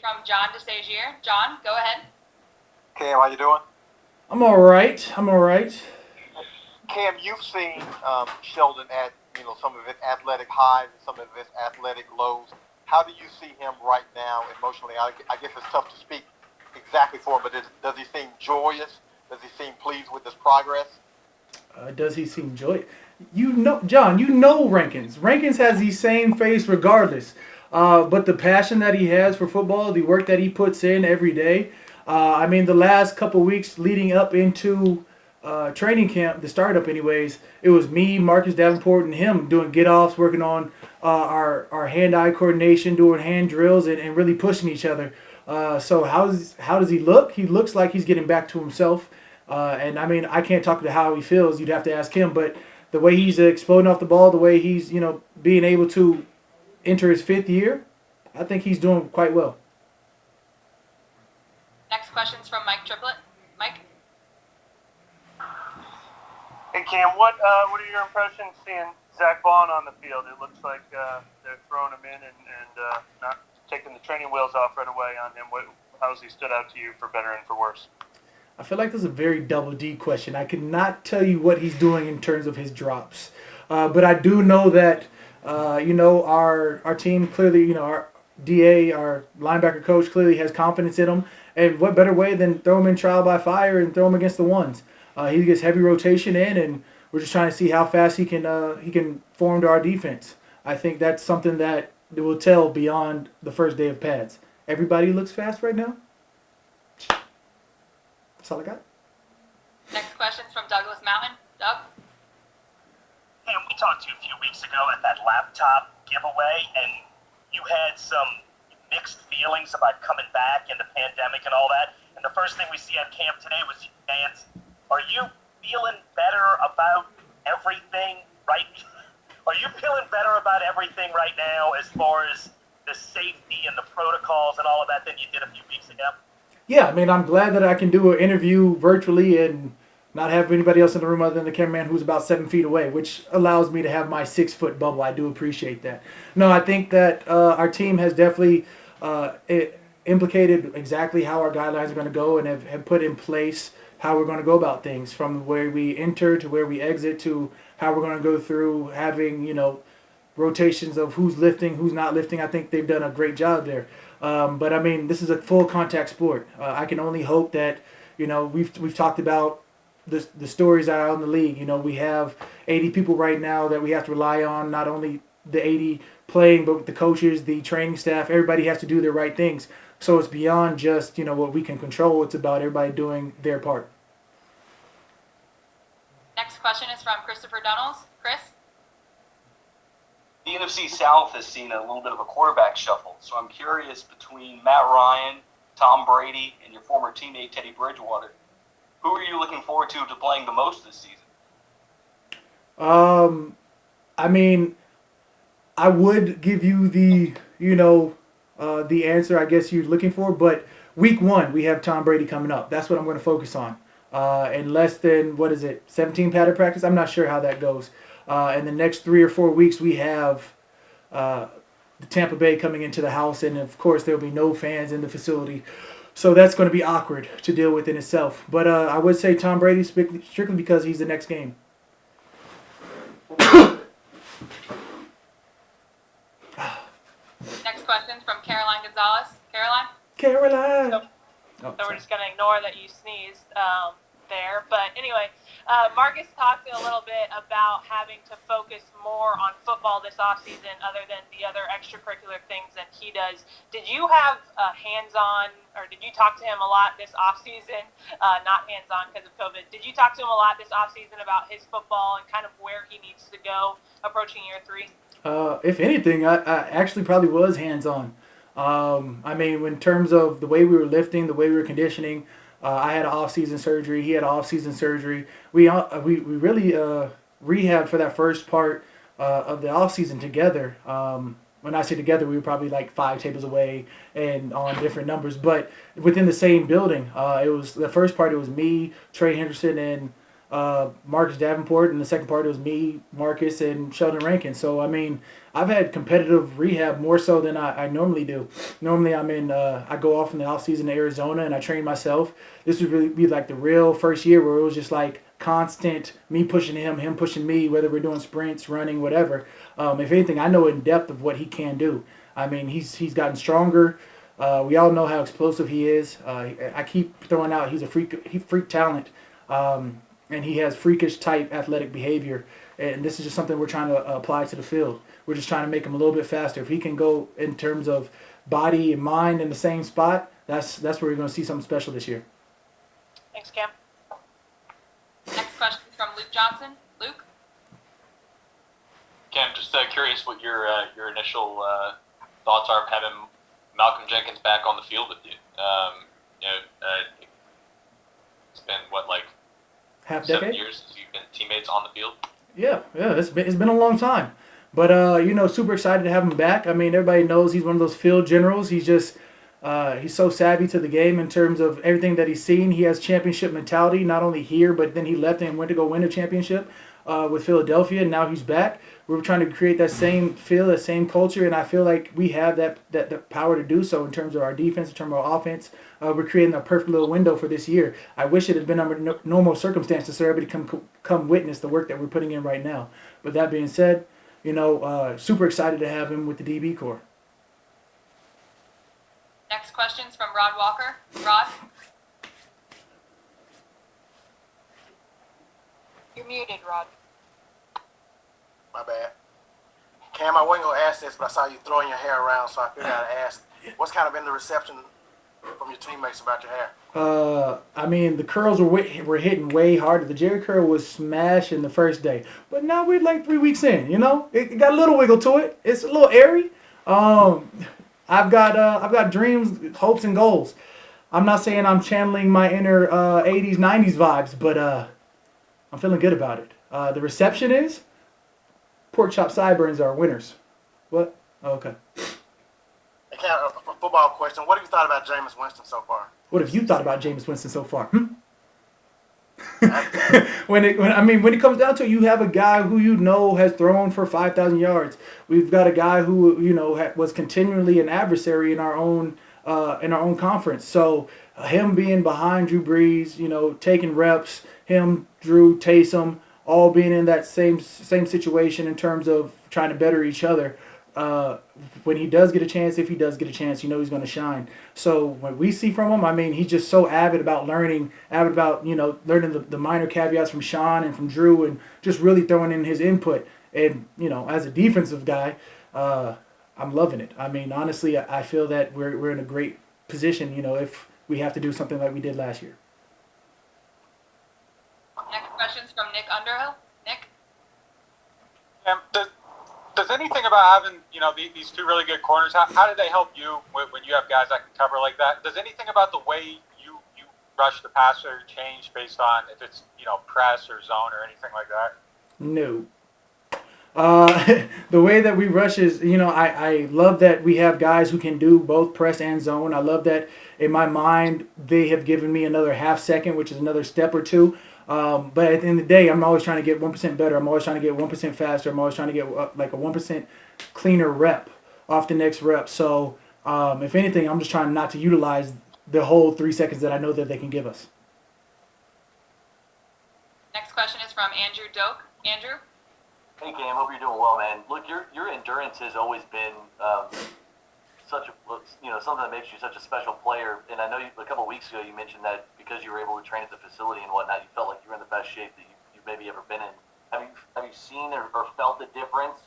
from John DeSagier. John, go ahead. Cam, how you doing? I'm all right. I'm all right. Cam, you've seen Sheldon at some of his athletic highs and some of his athletic lows. How do you see him right now emotionally? I guess it's tough to speak exactly for him, but does he seem joyous? Does he seem pleased with his progress? Does he seem joy? You know, John. You know Rankins. Rankins has the same face regardless. But the passion that he has for football, the work that he puts in every day. I mean, the last couple weeks leading up into training camp, the startup, anyways, it was me, Marcus Davenport, and him doing get offs, working on our hand eye coordination, doing hand drills, and really pushing each other. So how does he look? He looks like he's getting back to himself. And I mean, I can't talk to how he feels. You'd have to ask him. But the way he's exploding off the ball, the way he's being able to enter his fifth year, I think he's doing quite well. Next question's from Mike Triplett. Mike? Hey, Cam, what are your impressions seeing Zach Bond on the field? It looks like they're throwing him in and not taking the training wheels off right away on him. How's he stood out to you for better and for worse? I feel like this is a very double D question. I could not tell you what he's doing in terms of his drops. But I do know that, our team clearly, our DA, our linebacker coach clearly has confidence in him. And what better way than throw him in trial by fire and throw him against the ones? He gets heavy rotation in, and we're just trying to see how fast he can form to our defense. I think that's something that will tell beyond the first day of pads. Everybody looks fast right now. That's all I got. Next question's from Douglas Mountain. Doug? Hey, we talked to you a few weeks ago at that laptop giveaway, and you had some mixed feelings about coming back in the pandemic and all that. And the first thing we see at camp today was fans. Are you feeling better about everything right? Are you feeling better about everything right now as far as the safety and the protocols and all of that than you did a few weeks ago? Yeah, I mean, I'm glad that I can do an interview virtually and not have anybody else in the room other than the cameraman who's about 7 feet away, which allows me to have my 6-foot bubble. I do appreciate that. No, I think that our team has definitely implicated exactly how our guidelines are going to go and have put in place how we're going to go about things, from where we enter to where we exit to how we're going to go through having, rotations of who's lifting, who's not lifting. I think they've done a great job there. But I mean, this is a full contact sport. I can only hope that, we've talked about the stories that are out in the league. We have 80 people right now that we have to rely on, not only the 80 playing, but with the coaches, the training staff. Everybody has to do their right things. So it's beyond just, what we can control. It's about everybody doing their part. Next question is from Christopher Dunnels. Chris? The NFC South has seen a little bit of a quarterback shuffle. So I'm curious, between Matt Ryan, Tom Brady, and your former teammate Teddy Bridgewater, who are you looking forward to playing the most this season? I mean, I would give you the answer I guess you're looking for, but week 1 we have Tom Brady coming up. That's what I'm going to focus on. In less than 17 padded practice. I'm not sure how that goes. In the next 3 or 4 weeks we have the Tampa Bay coming into the house, and of course there will be no fans in the facility. So that's going to be awkward to deal with in itself. But I would say Tom Brady strictly because he's the next game. Next question from Caroline Gonzalez. Caroline. So we're just going to ignore that you sneezed there. But anyway, Marcus talked a little bit about having to focus more on football this offseason other than the other extracurricular things that he does. Did you have hands-on, or did you talk to him a lot this offseason? Not hands-on because of COVID. Did you talk to him a lot this offseason about his football and kind of where he needs to go approaching year 3? If anything, I actually probably was hands-on. I mean, in terms of the way we were lifting, the way we were conditioning, I had an off-season surgery. He had an off-season surgery. We really rehabbed for that first part of the off-season together. When I say together, we were probably like 5 tables away and on different numbers, but within the same building. It was the first part. It was me, Trey Henderson, and Marcus Davenport, and the second part was me, Marcus, and Sheldon Rankin. So I mean, I've had competitive rehab more so than I normally do. Normally, I go off in the off season to Arizona and I train myself. This would really be like the real first year where it was just like constant me pushing him pushing me, whether we're doing sprints, running, whatever. If anything, I know in depth of what he can do. I mean, he's gotten stronger. We all know how explosive he is. I keep throwing out he's a freak talent. And he has freakish type athletic behavior. And this is just something we're trying to apply to the field. We're just trying to make him a little bit faster. If he can go in terms of body and mind in the same spot, that's where we're going to see something special this year. Thanks, Cam. Next question is from Luke Johnson. Luke? Cam, just curious what your initial thoughts are of having Malcolm Jenkins back on the field with you. It's been like Half 7 decade? years since you've been teammates on the field. Yeah, it's been a long time. But super excited to have him back. I mean, everybody knows he's one of those field generals. He's just he's so savvy to the game in terms of everything that he's seen. He has championship mentality, not only here, but then he left and went to go win a championship with Philadelphia, and now he's back. We're trying to create that same feel, that same culture, and I feel like we have that power to do so in terms of our defense, in terms of our offense. We're creating a perfect little window for this year. I wish it had been under normal circumstances so everybody come witness the work that we're putting in right now. But that being said, super excited to have him with the DB core. Next question's from Rod Walker. Rod? You're muted, Rod. My bad. Cam, I wasn't going to ask this, but I saw you throwing your hair around, so I figured I'd ask. What's kind of been the reception from your teammates about your hair? I mean, the curls were hitting way harder. The Jerry curl was smashing the first day, but now we're like 3 weeks in. It got a little wiggle to it. It's a little airy. I've got dreams, hopes, and goals. I'm not saying I'm channeling my inner 80s, 90s vibes, but I'm feeling good about it. The reception is pork chop sideburns are winners. What? Oh, okay. Kind of a football question. What have you thought about Jameis Winston so far? What have you thought about Jameis Winston so far? When it comes down to it, you have a guy who has thrown for 5,000 yards. We've got a guy who was continually an adversary in our own conference. So him being behind Drew Brees, taking reps, him, Drew, Taysom, all being in that same situation in terms of trying to better each other. When he does get a chance, if he does get a chance, he's going to shine. So what we see from him, I mean, he's just so avid about learning, learning the minor caveats from Sean and from Drew, and just really throwing in his input. And, as a defensive guy, I'm loving it. I mean, honestly, I feel that we're in a great position, if we have to do something like we did last year. Next question's from Nick Underhill. Nick? Does anything about having these two really good corners, how do they help you when you have guys that can cover like that? Does anything about the way you rush the passer change based on if it's press or zone or anything like that? No. The way that we rush is, I love that we have guys who can do both press and zone. I love that in my mind they have given me another half second, which is another step or two. But at the end of the day, I'm always trying to get 1% better. I'm always trying to get 1% faster. I'm always trying to get like a 1% cleaner rep off the next rep. So if anything, I'm just trying not to utilize the whole 3 seconds that I know that they can give us. Next question is from Andrew Doak. Andrew? Hey, Cam, hope you're doing well, man. Look, your endurance has always been something that makes you such a special player. And I know a couple of weeks ago you mentioned that because you were able to train at the facility and whatnot, you felt like you were in the best shape that you've maybe ever been in. Have you seen or felt the difference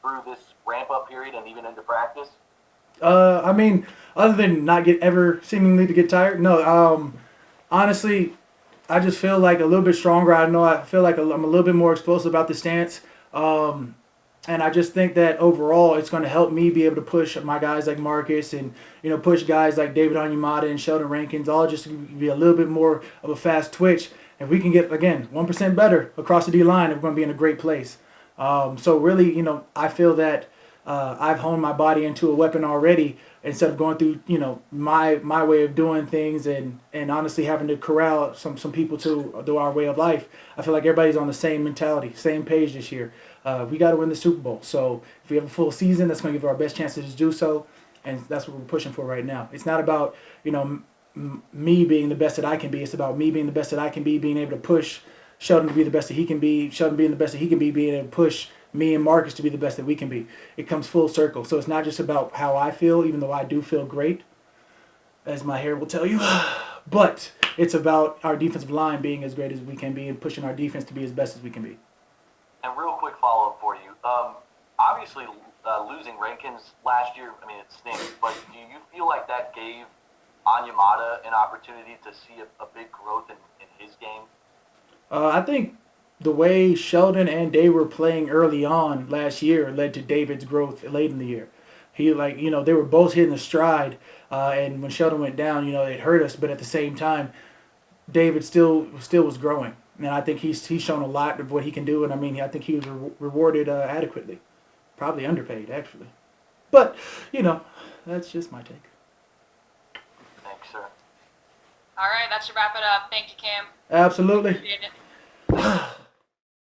through this ramp-up period and even into practice? I mean, other than not ever seemingly to get tired, no. Honestly, I just feel like a little bit stronger. I feel like I'm a little bit more explosive about the stance. And I just think that overall it's going to help me be able to push my guys like Marcus and, push guys like David Onyemata and Sheldon Rankins, all just to be a little bit more of a fast twitch. If we can get, again, 1% better across the D-line, we're going to be in a great place. So really, I feel that I've honed my body into a weapon already instead of going through, my way of doing things and honestly having to corral some people to do our way of life. I feel like everybody's on the same mentality, same page this year. We got to win the Super Bowl. So if we have a full season, that's going to give our best chances to do so. And that's what we're pushing for right now. It's not about, me being the best that I can be. It's about me being the best that I can be, being able to push Sheldon to be the best that he can be, Sheldon being the best that he can be, being able to push me and Marcus to be the best that we can be. It comes full circle. So it's not just about how I feel, even though I do feel great, as my hair will tell you, but it's about our defensive line being as great as we can be and pushing our defense to be as best as we can be. And real quick follow-up for you. Obviously, losing Rankins last year, I mean, it stinks, but do you feel like that gave Onyemata an opportunity to see a big growth in his game? I think the way Sheldon and Dave were playing early on last year led to David's growth late in the year. He they were both hitting the stride, and when Sheldon went down, it hurt us. But at the same time, David still was growing, and I think he's shown a lot of what he can do. And I think he was rewarded adequately, probably underpaid actually. But that's just my take. Thanks, sir. All right, that should wrap it up. Thank you, Cam. Absolutely. Appreciate it.